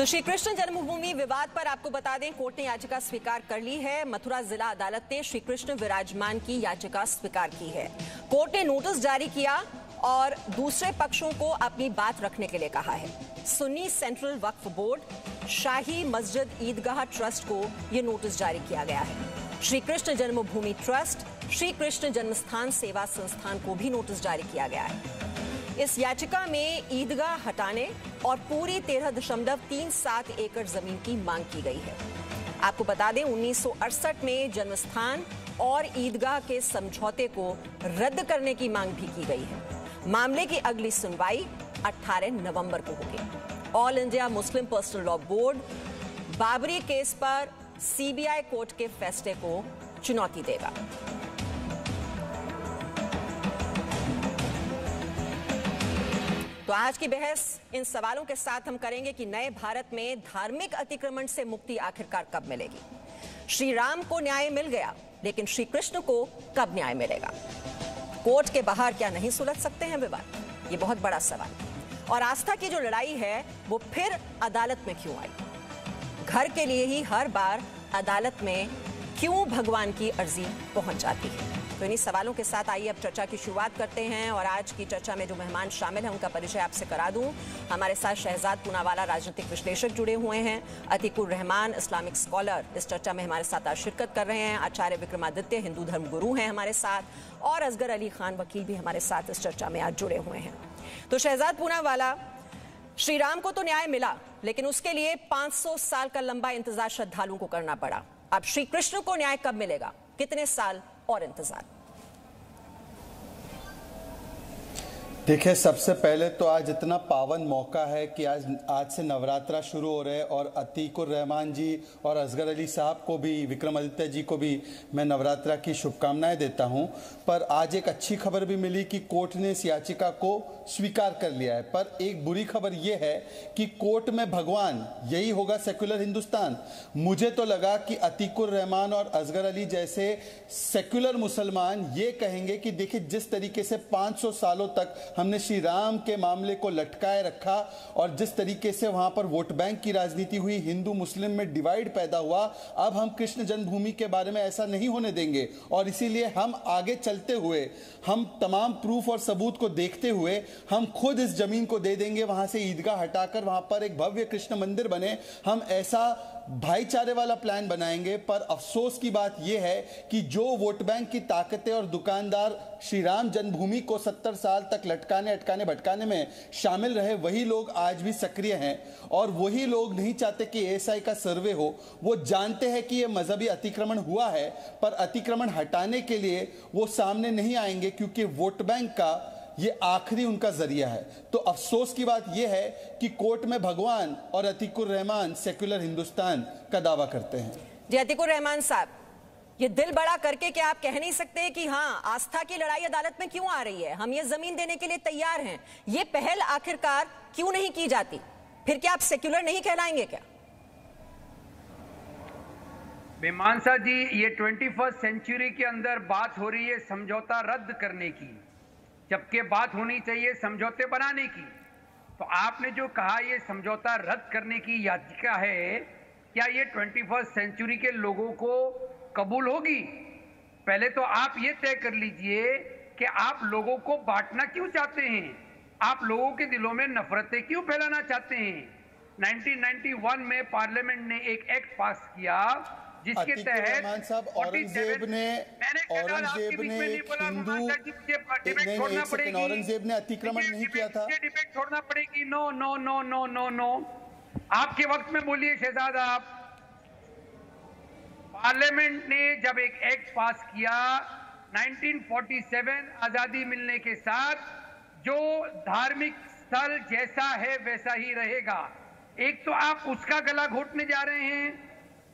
तो श्री कृष्ण जन्मभूमि विवाद पर आपको बता दें, कोर्ट ने याचिका स्वीकार कर ली है। मथुरा जिला अदालत ने श्री कृष्ण विराजमान की याचिका स्वीकार की है। कोर्ट ने नोटिस जारी किया और दूसरे पक्षों को अपनी बात रखने के लिए कहा है। सुन्नी सेंट्रल वक्फ बोर्ड, शाही मस्जिद ईदगाह ट्रस्ट को यह नोटिस जारी किया गया है। श्री कृष्ण जन्मभूमि ट्रस्ट, श्री कृष्ण जन्मस्थान सेवा संस्थान को भी नोटिस जारी किया गया है। इस याचिका में ईदगाह हटाने और पूरी 13.37 एकड़ जमीन की मांग की गई है। आपको बता दें, 1968 में जन्मस्थान और ईदगाह के समझौते को रद्द करने की मांग भी की गई है। मामले की अगली सुनवाई 18 नवंबर को होगी। All India Muslim personal law board Babri case पर सीबीआई कोर्ट के फैसले को चुनौती देगा। तो आज की बहस इन सवालों के साथ हम करेंगे कि नए भारत में धार्मिक अतिक्रमण से मुक्ति आखिरकार कब मिलेगी। श्री राम को न्याय मिल गया, लेकिन श्री कृष्ण को कब न्याय मिलेगा? कोर्ट के बाहर क्या नहीं सुलझ सकते हैं विवाद? ये बहुत बड़ा सवाल। और आस्था की जो लड़ाई है वो फिर अदालत में क्यों आई? घर के लिए ही हर बार अदालत में क्यों भगवान की अर्जी पहुंच जाती है? तो इन्हीं सवालों के साथ आइए अब चर्चा की शुरुआत करते हैं। और आज की चर्चा में जो मेहमान शामिल हैं उनका परिचय आपसे करा दूं। हमारे साथ शहजाद पूनावाला राजनीतिक विश्लेषक जुड़े हुए हैं, अतीकुर रहमान इस्लामिक स्कॉलर इस चर्चा में हमारे साथ आज शिरकत कर रहे हैं, आचार्य विक्रमादित्य हिंदू धर्म गुरु हैं हमारे साथ, और असगर अली खान वकील भी हमारे साथ इस चर्चा में आज जुड़े हुए हैं। तो शहजाद पूनावाला, श्री राम को तो न्याय मिला, लेकिन उसके लिए 500 साल का लंबा इंतजार श्रद्धालुओं को करना पड़ा। अब श्री कृष्ण को न्याय कब मिलेगा? कितने साल और इंतजार? देखिए, सबसे पहले तो आज इतना पावन मौका है कि आज से नवरात्रा शुरू हो रहे हैं और अतीकुर रहमान जी और असगर अली साहब को भी, विक्रमादित्य जी को भी मैं नवरात्रा की शुभकामनाएं देता हूं। पर आज एक अच्छी खबर भी मिली कि कोर्ट ने इस याचिका को स्वीकार कर लिया है। पर एक बुरी खबर यह है कि कोर्ट में भगवान यही होगा सेक्युलर हिंदुस्तान। मुझे तो लगा कि अतीकुर रहमान और असगर अली जैसे सेक्युलर मुसलमान ये कहेंगे कि देखिए, जिस तरीके से 500 सालों तक हमने श्री राम के मामले को लटकाए रखा और जिस तरीके से वहां पर वोट बैंक की राजनीति हुई, हिंदू मुस्लिम में डिवाइड पैदा हुआ, अब हम कृष्ण जन्मभूमि के बारे में ऐसा नहीं होने देंगे। और इसीलिए हम आगे चलते हुए, हम तमाम प्रूफ और सबूत को देखते हुए हम खुद इस जमीन को दे देंगे, वहां से ईदगाह हटाकर वहां पर एक भव्य कृष्ण मंदिर बने। हम ऐसा भाईचारे वाला प्लान बनाएंगे। पर अफसोस की बात यह है कि जो वोट बैंक की ताकतें और दुकानदार श्री राम जन्मभूमि को 70 साल तक लटकाने अटकाने भटकाने में शामिल रहे, वही लोग आज भी सक्रिय हैं। और वही लोग नहीं चाहते कि एएसआई का सर्वे हो। वो जानते हैं कि यह मजहबी अतिक्रमण हुआ है, पर अतिक्रमण हटाने के लिए वो सामने नहीं आएंगे, क्योंकि वोट बैंक का ये आखिरी उनका जरिया है। तो अफसोस की बात यह है कि कोर्ट में भगवान और अतीकुर रहमान सेक्युलर हिंदुस्तान का दावा करते हैं। जी अतीकुर रहमान साहब, ये दिल बड़ा करके क्या आप कह नहीं सकते कि हाँ, आस्था की लड़ाई अदालत में क्यों आ रही है, हम ये जमीन देने के लिए तैयार हैं, ये पहल आखिरकार क्यों नहीं की जाती? फिर क्या आप सेक्युलर नहीं कहलाएंगे क्या? मीमांसा जी, ये 21st सेंचुरी के अंदर बात हो रही है समझौता रद्द करने की, जबकि बात होनी चाहिए समझौते बनाने की। तो आपने जो कहा ये समझौता रद्द करने की याचिका है, क्या ये 21st सेंचुरी के लोगों को कबूल होगी? पहले तो आप ये तय कर लीजिए कि आप लोगों को बांटना क्यों चाहते हैं, आप लोगों के दिलों में नफरतें क्यों फैलाना चाहते हैं। 1991 में पार्लियामेंट ने एक एक्ट पास किया जिसके तहत औरंगजेब ने अतिक्रमण नहीं किया था। डिबेट छोड़ना पड़ेगी। No no no no no no, आपके वक्त में बोलिए शहजाद। आप पार्लियामेंट ने जब एक एक्ट पास किया 1947, आजादी मिलने के साथ, जो धार्मिक स्थल जैसा है वैसा ही रहेगा। एक तो आप उसका गला घोटने जा रहे हैं,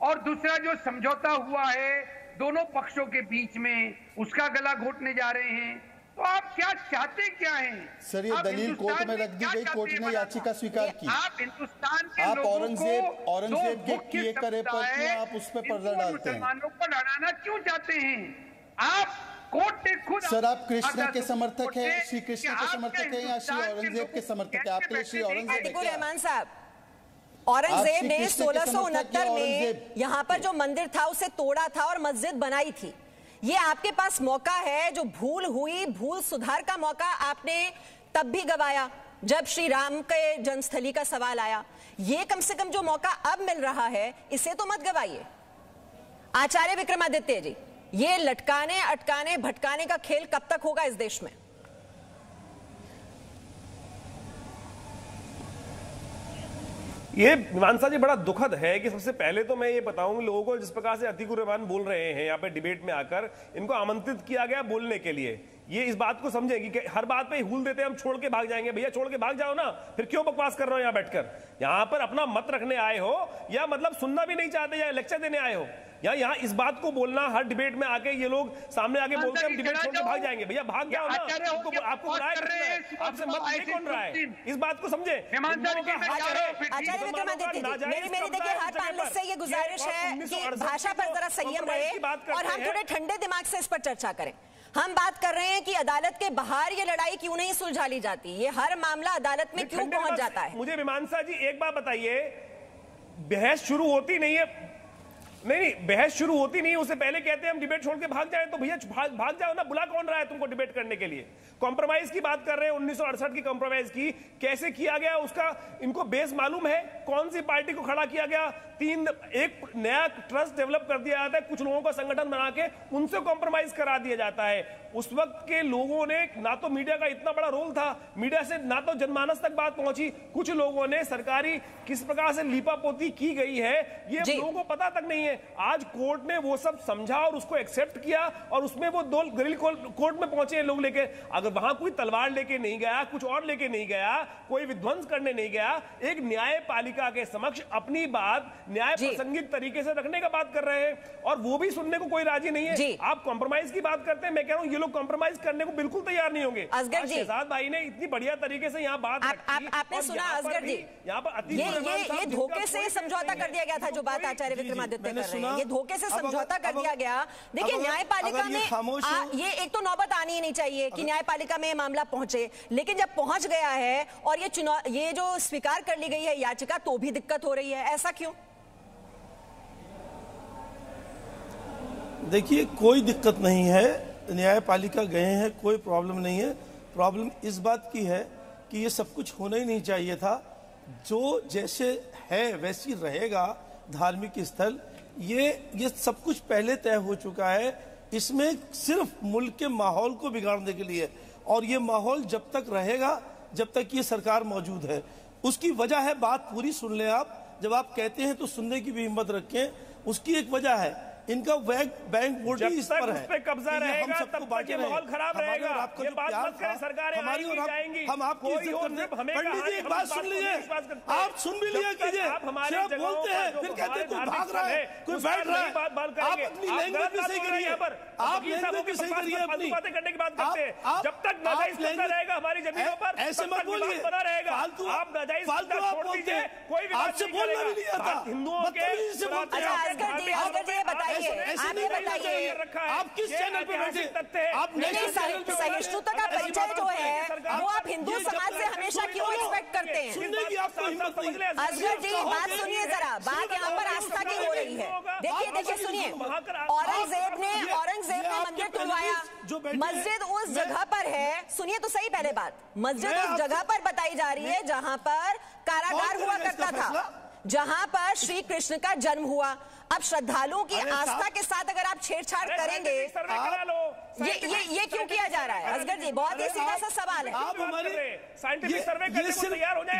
और दूसरा जो समझौता हुआ है दोनों पक्षों के बीच में, उसका गला घोटने जा रहे हैं। तो आप क्या चाहते क्या हैं? सर, ये दलील कोर्ट में रख दी गई, कोर्ट ने याचिका स्वीकार की। आप हिंदुस्तान के आप लोगों को औरंगजेब के किए करे पर क्यों आप उस पर पर्दा डालते हैं? मुसलमानों को लड़ाना क्यों चाहते हैं आप? कोर्ट ने खुद। सर, आप कृष्ण के समर्थक हैं, श्री कृष्ण के समर्थक हैं या श्री औरंगजेब के समर्थक हैं? आपके लिए श्री औरंगजेब रहमान साहब, औरंगजेब ने 1669 में यहाँ पर जो मंदिर था उसे तोड़ा था और मस्जिद बनाई थी। ये आपके पास मौका है, जो भूल हुई, भूल सुधार का मौका आपने तब भी गवाया जब श्री राम के जन्मस्थली का सवाल आया। ये कम से कम जो मौका अब मिल रहा है, इसे तो मत गवाइए। आचार्य विक्रमादित्य जी, ये लटकाने, अटकाने, भटकाने का खेल कब तक होगा इस देश में? ये मीमांसा जी बड़ा दुखद है कि सबसे पहले तो मैं ये बताऊं लोगों को, जिस प्रकार से अतीकुर रहमान बोल रहे हैं यहाँ पे डिबेट में आकर, इनको आमंत्रित किया गया बोलने के लिए। ये इस बात को समझें कि हर बात पे हुल देते हैं, हम छोड़ के भाग जाएंगे। भैया छोड़ के भाग जाओ ना, फिर क्यों बकवास कर रहे हो यहाँ बैठकर? यहाँ पर अपना मत रखने आए हो या मतलब सुनना भी नहीं चाहते या लेक्चर देने आए हो? यहाँ इस बात को बोलना, हर डिबेट में आके ये लोग सामने आके बोलते हैं हम डिबेट छोड़ के भाग जाएंगे। भैया भाग जाओ ना, आपको बुलाया आपसे मत ले कौन रहा है? इस बात को समझे। आचार्य विक्रमादित्य जी, मेरी देखिए हर पैनलिस्ट से ये गुजारिश है कि भाषा पर जरा संयम रहे और हम थोड़े ठंडे दिमाग से इस पर चर्चा करें। हम बात कर रहे हैं कि अदालत के बाहर ये लड़ाई क्यों नहीं सुलझा ली जाती, ये हर मामला अदालत में क्यों पहुंच जाता है? मुझे मीमांसा जी एक बात बताइए, बहस शुरू होती नहीं है, नहीं बहस शुरू होती नहीं, उससे पहले कहते हैं हम डिबेट छोड़ के भाग जाएं, तो भैया भाग जाओ ना, बुला कौन रहा है तुमको डिबेट करने के लिए? कॉम्प्रोमाइज की बात कर रहे हैं, 1968 की कॉम्प्रोमाइज की, कैसे किया गया उसका इनको बेस मालूम है? कौन सी पार्टी को खड़ा किया गया? एक नया ट्रस्ट डेवलप कर दिया जाता है, कुछ लोगों का संगठन बना के उनसे कॉम्प्रोमाइज करा दिया जाता है। उस वक्त के लोगों ने, ना तो मीडिया का इतना बड़ा रोल था, मीडिया से ना तो जनमानस तक बात पहुंची, कुछ लोगों ने सरकारी किस प्रकार से लीपापोती की गई है ये लोगों को पता तक नहीं है। आज कोर्ट ने वो सब समझा और उसको एक्सेप्ट किया और उसमें वो दो ग्रिल कोर्ट में पहुंचे लोग लेके। अगर वहां कोई तलवार लेके नहीं गया, कुछ और लेके नहीं गया, कोई विध्वंस करने नहीं गया, एक न्यायपालिका के समक्ष अपनी बात न्याय प्रासंगिक तरीके से रखने का बात कर रहे हैं और वो भी सुनने को कोई राजी नहीं है। आप कॉम्प्रोमाइज की बात करते हैं, मैं कह रहा हूं ये लोग कॉम्प्रोमाइज करने को बिल्कुल तैयार नहीं होंगे। असगर जी, शहजाद भाई ने इतनी बढ़िया तरीके से यहाँ बात रखी। आपने सुना असगर जी, यहाँ पर ये धोखे से समझौता कर दिया गया था, जो बात आचार्य विक्रमादित्य कर रहे हैं, ये धोखे से समझौता कर दिया गया। देखिए न्यायपालिका में ये एक तो नौबत आनी ही नहीं चाहिए कि न्यायपालिका में मामला पहुंचे, लेकिन जब पहुंच गया है और ये जो स्वीकार कर ली गई है याचिका, तो भी दिक्कत हो रही है, ऐसा क्यों? देखिए कोई दिक्कत नहीं है, न्यायपालिका गए हैं, कोई प्रॉब्लम नहीं है। प्रॉब्लम इस बात की है कि ये सब कुछ होना ही नहीं चाहिए था। जो जैसे है वैसी रहेगा धार्मिक स्थल, ये सब कुछ पहले तय हो चुका है। इसमें सिर्फ मुल्क के माहौल को बिगाड़ने के लिए, और ये माहौल जब तक रहेगा जब तक ये सरकार मौजूद है। उसकी वजह है, बात पूरी सुन लें आप, जब आप कहते हैं तो सुनने की भी हिम्मत रखें। उसकी एक वजह है, इनका बैंक वोटिंग इस पर है, पे कब्जा रहेगा तब तक ये माहौल खराब रहेगा। ये बात मत करें, सरकारें आएंगी, हम आपकी इज्जत करते हैं। पंडित जी एक बात सुन लीजिए, आप सुन भी लिया कीजिए। सिर्फ बोलते हैं फिर कहते हैं कोई भाग रहा है, कोई बैठ रहा है। आप अपनी लैंग्वेज भी सही करिए, आप लैंग्वेज भी सही करिए अपनी। बातें करने की बात करते हैं, जब तक नाजायज कब्जा रहेगा हमारी जमीनों पर, ऐसे मत बोलिए, बना रहेगा। आप नाजायज फालतू आप बोलते हैं, कोई आपसे बोलना भी नहीं आता, हिंदुओं के से बोलते हैं। बताइए, आप ये बताइए, आप किस चैनल पे बैठे? आप सहिष्णुता का परिचय जो है वो आप हिंदू समाज से हमेशा क्यों एक्सपेक्ट करते हैं? सुनने की आपको हिम्मत नहीं। असगर जी बात सुनिए जरा, बात यहाँ पर आस्था की हो रही है। देखिए सुनिए, औरंगजेब ने मंदिर तुड़वाया, मस्जिद उस जगह पर है। सुनिए तो सही पहले बात, मस्जिद उस जगह पर बताई जा रही है जहां पर कारागार हुआ करता था, जहां पर श्री कृष्ण का जन्म हुआ। अब श्रद्धालुओं की आस्था के साथ अगर आप छेड़छाड़ करेंगे, ये क्यों किया जा रहा है? असगर जी बहुत ही सीधा सा सवाल है। आप हमारे साइंटिफिक सर्वे करने को तैयार हो जाए,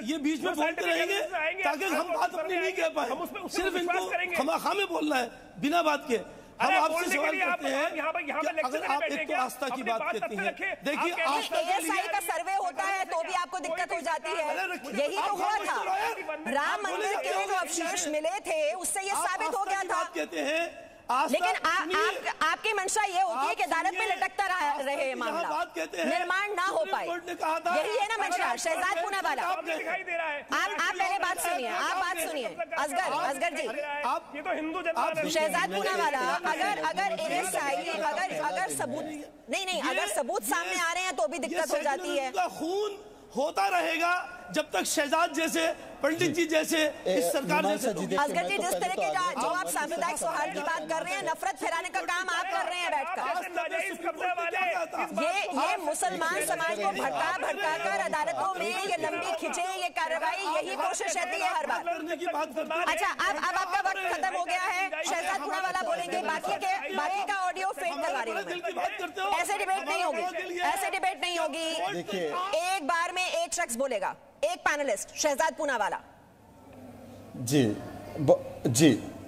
ये बीच में बोलते रहेंगे ताकि हम बात अपनी नहीं कह पाए। सिर्फ इनको खामखा में बोलना है बिना बात के। हम आपसे सवाल करते हैं, अगर आप एक तो आस्था की बात कहती हैं, देखिए ASI का सर्वे होता है तो भी आपको दिक्कत हो जाती है। यही तो हुआ था, राम मंदिर के जो अवशेष मिले थे उससे ये साबित हो गया था। कहते हैं लेकिन आपकी मंशा ये होती है कि अदालत में लटकता रहे मामला, निर्माण ना हो पाए। यही है ना मंशा शहजाद पूनावाला। आप पहले बात सुनिए, आप बात सुनिए। असगर जी, ये तो हिंदू शहजाद पूनावाला, अगर ASI अगर सबूत नहीं अगर सबूत सामने आ रहे हैं तो भी दिक्कत हो जाती है। खून होता रहेगा जब तक शहजाद जैसे पंडित जी जैसे इस सरकार जैसे असगर जी, जिस तरीके का जो आप सांप्रदायिक सौहार्द की बात कर रहे हैं, नफरत फैलाने का काम आप कर रहे हैं बैठकर। ये मुसलमान समाज को भड़का कर अदालतों में ये लंबी खिंचे ये कार्रवाई, यही कोशिश रहती है हर बार। अच्छा, अब आपका वक्त खत्म हो गया है। शहजाद पूनावाला बोलेंगे, बाकी का ऑडियो फेड करवा रही हूं। ऐसे डिबेट नहीं होगी, ऐसे डिबेट नहीं होगी। एक बार में एक शख्स बोलेगा, एक पैनलिस्ट, शहजाद पूनावाला। जी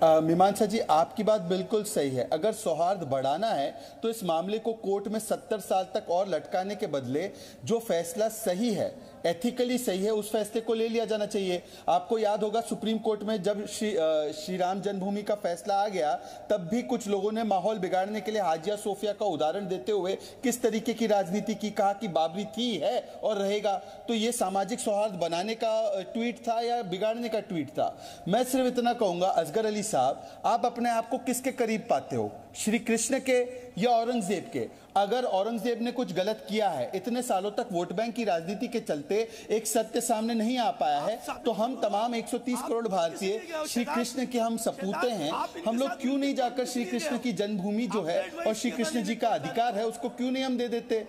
मीमांसा जी, आपकी बात बिल्कुल सही है। अगर सौहार्द बढ़ाना है तो इस मामले को कोर्ट में 70 साल तक और लटकाने के बदले जो फैसला सही है, एथिकली सही है, उस फैसले को ले लिया जाना चाहिए। आपको याद होगा सुप्रीम कोर्ट में जब श्री राम जन्मभूमि का फैसला आ गया, तब भी कुछ लोगों ने माहौल बिगाड़ने के लिए हाजिया सोफिया का उदाहरण देते हुए किस तरीके की राजनीति की, कहा कि बाबरी थी, है और रहेगा। तो ये सामाजिक सौहार्द बनाने का ट्वीट था या बिगाड़ने का ट्वीट था? मैं सिर्फ इतना कहूंगा, असगर अली साहब, आप अपने आप को किसके करीब पाते हो, श्री कृष्ण के या औरंगजेब के? अगर औरंगजेब ने कुछ गलत किया है, इतने सालों तक वोट बैंक की राजनीति के चलते एक सत्य सामने नहीं आ पाया है, तो हम तमाम 130 करोड़ भारतीय श्री कृष्ण के हम सपूते हैं। हम लोग क्यों नहीं जाकर श्री कृष्ण की जन्मभूमि जो है और श्री कृष्ण जी का अधिकार है, उसको क्यों नहीं हम दे देते?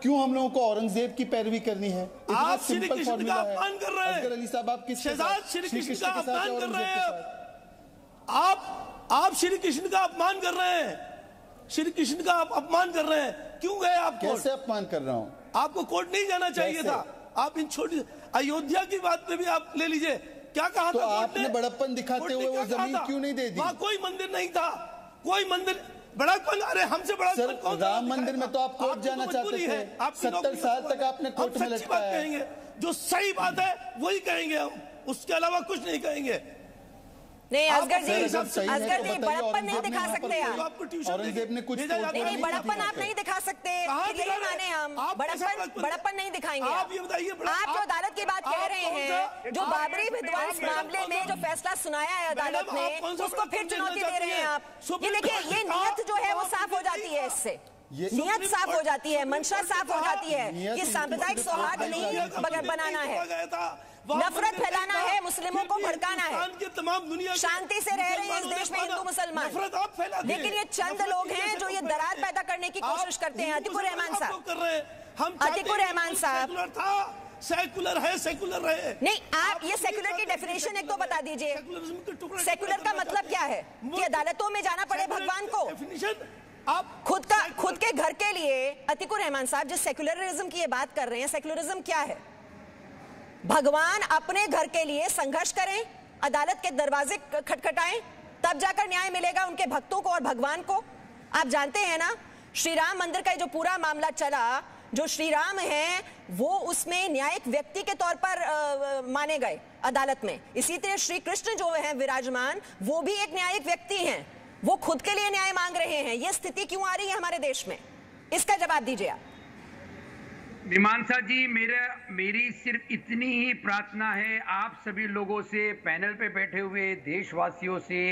क्यों हम लोगों को औरंगजेब की पैरवी करनी है? इतना सिंपल फॉर्मूला है। असगर अली साहब, आप किस श्री कृष्ण का अपमान कर रहे हैं? आप श्री कृष्ण का अपमान कर रहे हैं, श्री कृष्ण का आप अपमान कर रहे हैं। क्यों गए आप? कैसे अपमान कर रहा हूं? आपको कोर्ट नहीं जाना चाहिए था। आप इन छोटी अयोध्या की बात पे भी आप ले लीजिए, क्या कहा तो था आपने बड़प्पन दिखाते हुए वो जमीन क्यों नहीं दे दी? वहां कोई मंदिर नहीं था, कोई मंदिर बड़प्पन। अरे हमसे बड़ा सर, राम मंदिर में तो आप कोर्ट जाना चाहते थे। 70 साल तक आपने कोर्ट में लटकाया है। जो सही बात है वही कहेंगे हम, उसके अलावा कुछ नहीं कहेंगे। नहीं असगर जी, बड़प्पन नहीं दिखा सकते आप। औरंगजेब ने कुछ नहीं, बड़प्पन आप नहीं दिखा सकते, यही माने हम। बड़प्पन नहीं दिखाएंगे। आप जो अदालत की बात कह रहे हैं, जो बाबरी विध्वंस मामले में जो फैसला सुनाया है अदालत ने, उसको फिर चुनौती दे रहे हैं आप। ये देखिए, ये नियत जो है वो साफ हो जाती है, इससे नियत साफ हो जाती है, मंशा साफ हो जाती है कि सांप्रदायिक सौहार्द नहीं बनाना है, नफरत फैलाना है, मुस्लिमों को भड़काना है। शांति से रह रहे हैं इस देश में हिंदू मुसलमान, लेकिन ये चंद लोग हैं जो ये दरार पैदा करने की कोशिश करते हैं। अतिकुर रहमान साहब, अतिकुर रहमान साहब, सेकुलर है, सेकुलर रहे। नहीं, आप ये सेकुलर की डेफिनेशन एक तो बता दीजिए। सेकुलर का मतलब क्या है? कि अदालतों में जाना पड़े भगवान को? आप खुद के घर के लिए अतिकुर रहमान साहब जिस सेकुलरिज्म की ये बात कर रहे हैं, सेकुलरिज्म क्या है? भगवान अपने घर के लिए संघर्ष करें, अदालत के दरवाजे खटखटाएं, तब जाकर न्याय मिलेगा उनके भक्तों को और भगवान को। आप जानते हैं ना, श्री राम मंदिर का जो पूरा मामला चला, जो श्री राम हैं वो उसमें न्यायिक व्यक्ति के तौर पर माने गए अदालत में। इसी तरह श्री कृष्ण जो है विराजमान, वो भी एक न्यायिक व्यक्ति हैं, वो खुद के लिए न्याय मांग रहे हैं। ये स्थिति क्यों आ रही है हमारे देश में? इसका जवाब दीजिए आप। मीमांसा जी, मेरी सिर्फ इतनी ही प्रार्थना है आप सभी लोगों से, पैनल पे बैठे हुए देशवासियों से,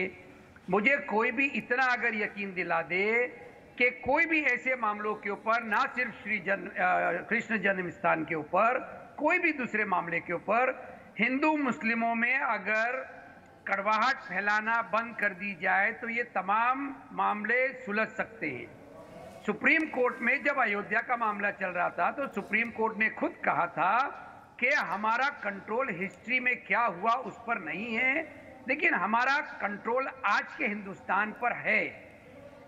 मुझे कोई भी इतना अगर यकीन दिला दे कि कोई भी ऐसे मामलों के ऊपर, ना सिर्फ कृष्ण जन्म स्थान के ऊपर, कोई भी दूसरे मामले के ऊपर हिंदू मुस्लिमों में अगर कड़वाहट फैलाना बंद कर दी जाए तो ये तमाम मामले सुलझ सकते हैं। सुप्रीम कोर्ट में जब अयोध्या का मामला चल रहा था तो सुप्रीम कोर्ट ने खुद कहा था कि हमारा कंट्रोल हिस्ट्री में क्या हुआ उस पर नहीं है, लेकिन हमारा कंट्रोल आज के हिंदुस्तान पर है।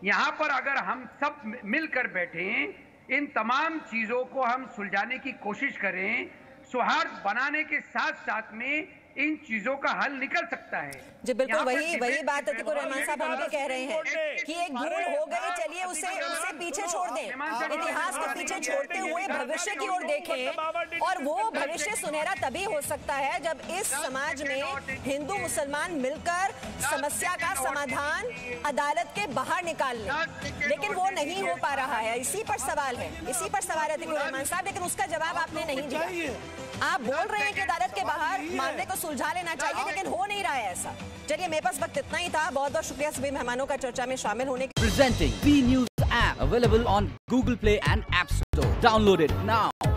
यहाँ पर अगर हम सब मिलकर बैठें, इन तमाम चीजों को हम सुलझाने की कोशिश करें, सौहार्द बनाने के साथ साथ में इन चीजों का हल निकल सकता है। जी बिल्कुल, वही बात अतिकुर रहमान साहब हम भी कह रहे हैं कि एक भूल हो गई, चलिए उसे पीछे छोड़ दें, इतिहास को पीछे छोड़ते हुए भविष्य की ओर देखें। और वो भविष्य सुनहरा तभी हो सकता है जब इस समाज में हिंदू मुसलमान मिलकर समस्या का समाधान अदालत के बाहर निकाल लें, लेकिन वो नहीं हो पा रहा है। इसी पर सवाल है, इसी पर सवाल है अतिकुर रहमान साहब, लेकिन उसका जवाब आपने नहीं दिया। आप बोल रहे हैं कि अदालत के बाहर मामले को सुलझा लेना चाहिए, लेकिन हो नहीं रहा है ऐसा। चलिए, मेरे पास वक्त इतना ही था। बहुत बहुत शुक्रिया सभी मेहमानों का चर्चा में शामिल होने के लिए। Presenting V News app available on Google Play and App Store. Download it now.